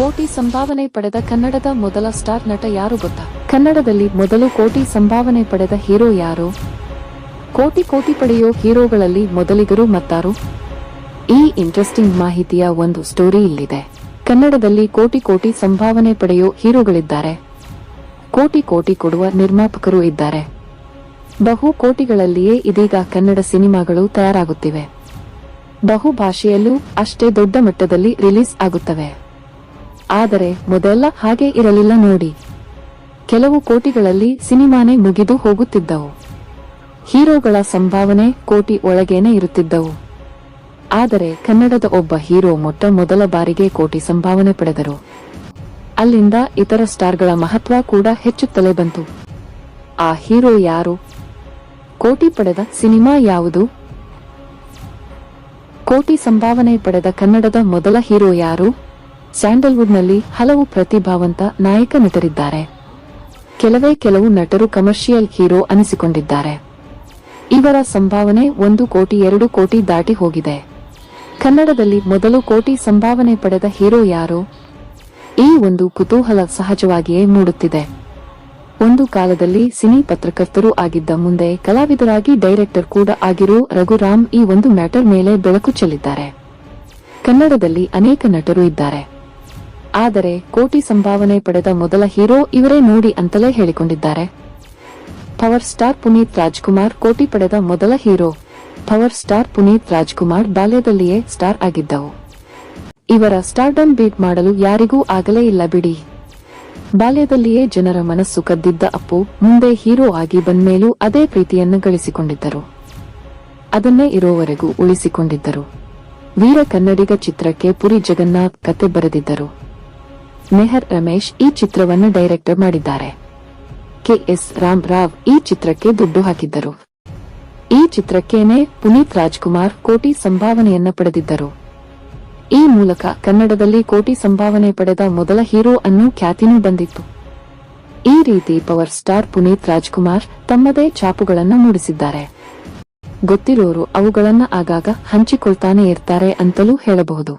ಕೋಟಿ ಸಂಭಾವನೆ ಪಡೆದ ಕನ್ನಡದ ಮೊದಲ ಸ್ಟಾರ್ ನಟ ಯಾರು ಗೊತ್ತಾ? ಕನ್ನಡದಲ್ಲಿ ಮೊದಲು ಕೋಟಿ ಸಂಭಾವನೆ ಪಡೆದ ಹೀರೋ ಯಾರು? ಕೋಟಿ ಪಡೆಯೋ ಹೀರೋಗಳಲ್ಲಿ ಮೊದಲಿಗರು ಮತ್ತಾರು? ಈ ಇಂಟ್ರೆಸ್ಟಿಂಗ್ ಮಾಹಿತಿಯ ಒಂದು ಸ್ಟೋರಿ ಇಲ್ಲಿದೆ. ಕನ್ನಡದಲ್ಲಿ ಕೋಟಿ ಸಂಭಾವನೆ ಪಡೆಯೋ ಹೀರೋಗಳಿದ್ದಾರೆ. ಕೋಟಿ ಕೊಡುವ ನಿರ್ಮಾಪಕರು ಇದ್ದಾರೆ. ಬಹು ಕೋಟಿಗಳಲ್ಲಿಯೇ ಇದೀಗ ಕನ್ನಡ ಸಿನಿಮಾಗಳು ತಯಾರಾಗುತ್ತಿವೆ. ಬಹು ಭಾಷೆಯಲ್ಲೂ ಅಷ್ಟೇ ದೊಡ್ಡ ಮಟ್ಟದಲ್ಲಿ ರಿಲೀಸ್ ಆಗುತ್ತವೆ. ಆದರೆ ಮೊದಲ ಹಾಗೆ ಇರಲಿಲ್ಲ ನೋಡಿ. ಕೆಲವು ಕೋಟಿಗಳಲ್ಲಿ ಸಿನಿಮಾನೇ ಮುಗಿದು ಹೋಗುತ್ತಿದ್ದವು. ಹೀರೋಗಳ ಸಂಭಾವನೆ ಕೋಟಿ ಒಳಗೇನೆ ಇರುತ್ತಿದ್ದವು. ಆದರೆ ಕನ್ನಡದ ಒಬ್ಬ ಹೀರೋ ಮೊದಲ ಬಾರಿಗೆ ಕೋಟಿ ಸಂಭಾವನೆ ಪಡೆದರು. ಅಲ್ಲಿಂದ ಇತರ ಸ್ಟಾರ್ಗಳ ಮಹತ್ವ ಕೂಡ ಹೆಚ್ಚುತ್ತಲೇ ಬಂತು. ಆ ಹೀರೋ ಯಾರು? ಕೋಟಿ ಪಡೆದ ಸಿನಿಮಾ ಯಾವುದು? ಕೋಟಿ ಸಂಭಾವನೆ ಪಡೆದ ಕನ್ನಡದ ಮೊದಲ ಹೀರೋ ಯಾರು? ಸ್ಯಾಂಡಲ್ವುಡ್ನಲ್ಲಿ ಹಲವು ಪ್ರತಿಭಾವಂತ ನಾಯಕ ನಟರಿದ್ದಾರೆ. ಕೆಲವು ನಟರು ಕಮರ್ಷಿಯಲ್ ಹೀರೋ ಅನಿಸಿಕೊಂಡಿದ್ದಾರೆ. ಇವರ ಸಂಭಾವನೆ 1 ಕೋಟಿ 2 ಕೋಟಿ ದಾಟಿ ಹೋಗಿದೆ. ಕನ್ನಡದಲ್ಲಿ ಮೊದಲು ಕೋಟಿ ಸಂಭಾವನೆ ಪಡೆದ ಹೀರೋ ಯಾರು? ಈ ಒಂದು ಕುತೂಹಲ ಸಹಜವಾಗಿಯೇ ಮೂಡುತ್ತಿದೆ. ಒಂದು ಕಾಲದಲ್ಲಿ ಸಿನಿ ಪತ್ರಕರ್ತರು ಆಗಿದ್ದ ಮುಂದೆ ಕಲಾವಿದರಾಗಿ ಡೈರೆಕ್ಟರ್ ಕೂಡ ಆಗಿರೋ ರಘುರಾಮ್ ಈ ಒಂದು ಮ್ಯಾಟರ್ ಮೇಲೆ ಬೆಳಕು ಚೆಲ್ಲಿದ್ದಾರೆ. ಕನ್ನಡದಲ್ಲಿ ಅನೇಕ ನಟರು ಇದ್ದಾರೆ. ಆದರೆ ಕೋಟಿ ಸಂಭಾವನೆ ಪಡೆದ ಮೊದಲ ಹೀರೋ ಇವರೇ ನೋಡಿ ಅಂತಲೇ ಹೇಳಿಕೊಂಡಿದ್ದಾರೆ. ಪವರ್ ಸ್ಟಾರ್ ಪುನೀತ್ ರಾಜ್ಕುಮಾರ್ ಕೋಟಿ ಪಡೆದ ಮೊದಲ hero. Power star Puneeth Rajkumar ಬಾಲ್ಯದಲ್ಲಿಯೇ ಸ್ಟಾರ್ ಆಗಿದ್ದವು. ಇವರ ಸ್ಟಾರ್ಡಮ್ ಬೀಟ್ ಮಾಡಲು ಯಾರಿಗೂ ಆಗಲೇ ಇಲ್ಲ ಬಿಡಿ. ಬಾಲ್ಯದಲ್ಲಿಯೇ ಜನರ ಮನಸ್ಸು ಕದ್ದಿದ್ದ ಅಪ್ಪು ಮುಂದೆ ಹೀರೋ ಆಗಿ ಬಂದ್ಮೇಲೂ ಅದೇ ಪ್ರೀತಿಯನ್ನು ಗಳಿಸಿಕೊಂಡಿದ್ದರು. ಅದನ್ನೇ ಇರೋವರೆಗೂ ಉಳಿಸಿಕೊಂಡಿದ್ದರು. ವೀರ ಕನ್ನಡಿಗ ಚಿತ್ರಕ್ಕೆ ಪುರಿ ಜಗನ್ನಾಥ್ ಕತೆ ಬರೆದಿದ್ದರು. ಮೆಹರ್ ರಮೇಶ್ ಈ ಚಿತ್ರವನ್ನು ಡೈರೆಕ್ಟರ್ ಮಾಡಿದ್ದಾರೆ. ಕೆ.ಎಸ್. ರಾವ್ ಈ ಚಿತ್ರಕ್ಕೆ ದುಡ್ಡು ಹಾಕಿದ್ದರು. ಈ ಚಿತ್ರಕ್ಕೇನೆ ಪುನೀತ್ ರಾಜ್ಕುಮಾರ್ ಕೋಟಿ ಸಂಭಾವನೆಯನ್ನ ಪಡೆದಿದ್ದರು. ಈ ಮೂಲಕ ಕನ್ನಡದಲ್ಲಿ ಕೋಟಿ ಸಂಭಾವನೆ ಪಡೆದ ಮೊದಲ ಹೀರೋ ಅನ್ನೋ ಖ್ಯಾತಿನೂ ಬಂದಿತ್ತು. ಈ ರೀತಿ ಪವರ್ ಸ್ಟಾರ್ ಪುನೀತ್ ರಾಜ್ಕುಮಾರ್ ತಮ್ಮದೇ ಛಾಪುಗಳನ್ನು ಮೂಡಿಸಿದ್ದಾರೆ. ಗೊತ್ತಿರೋರು ಅವುಗಳನ್ನ ಆಗಾಗ ಹಂಚಿಕೊಳ್ತಾನೆ ಇರ್ತಾರೆ ಅಂತಲೂ ಹೇಳಬಹುದು.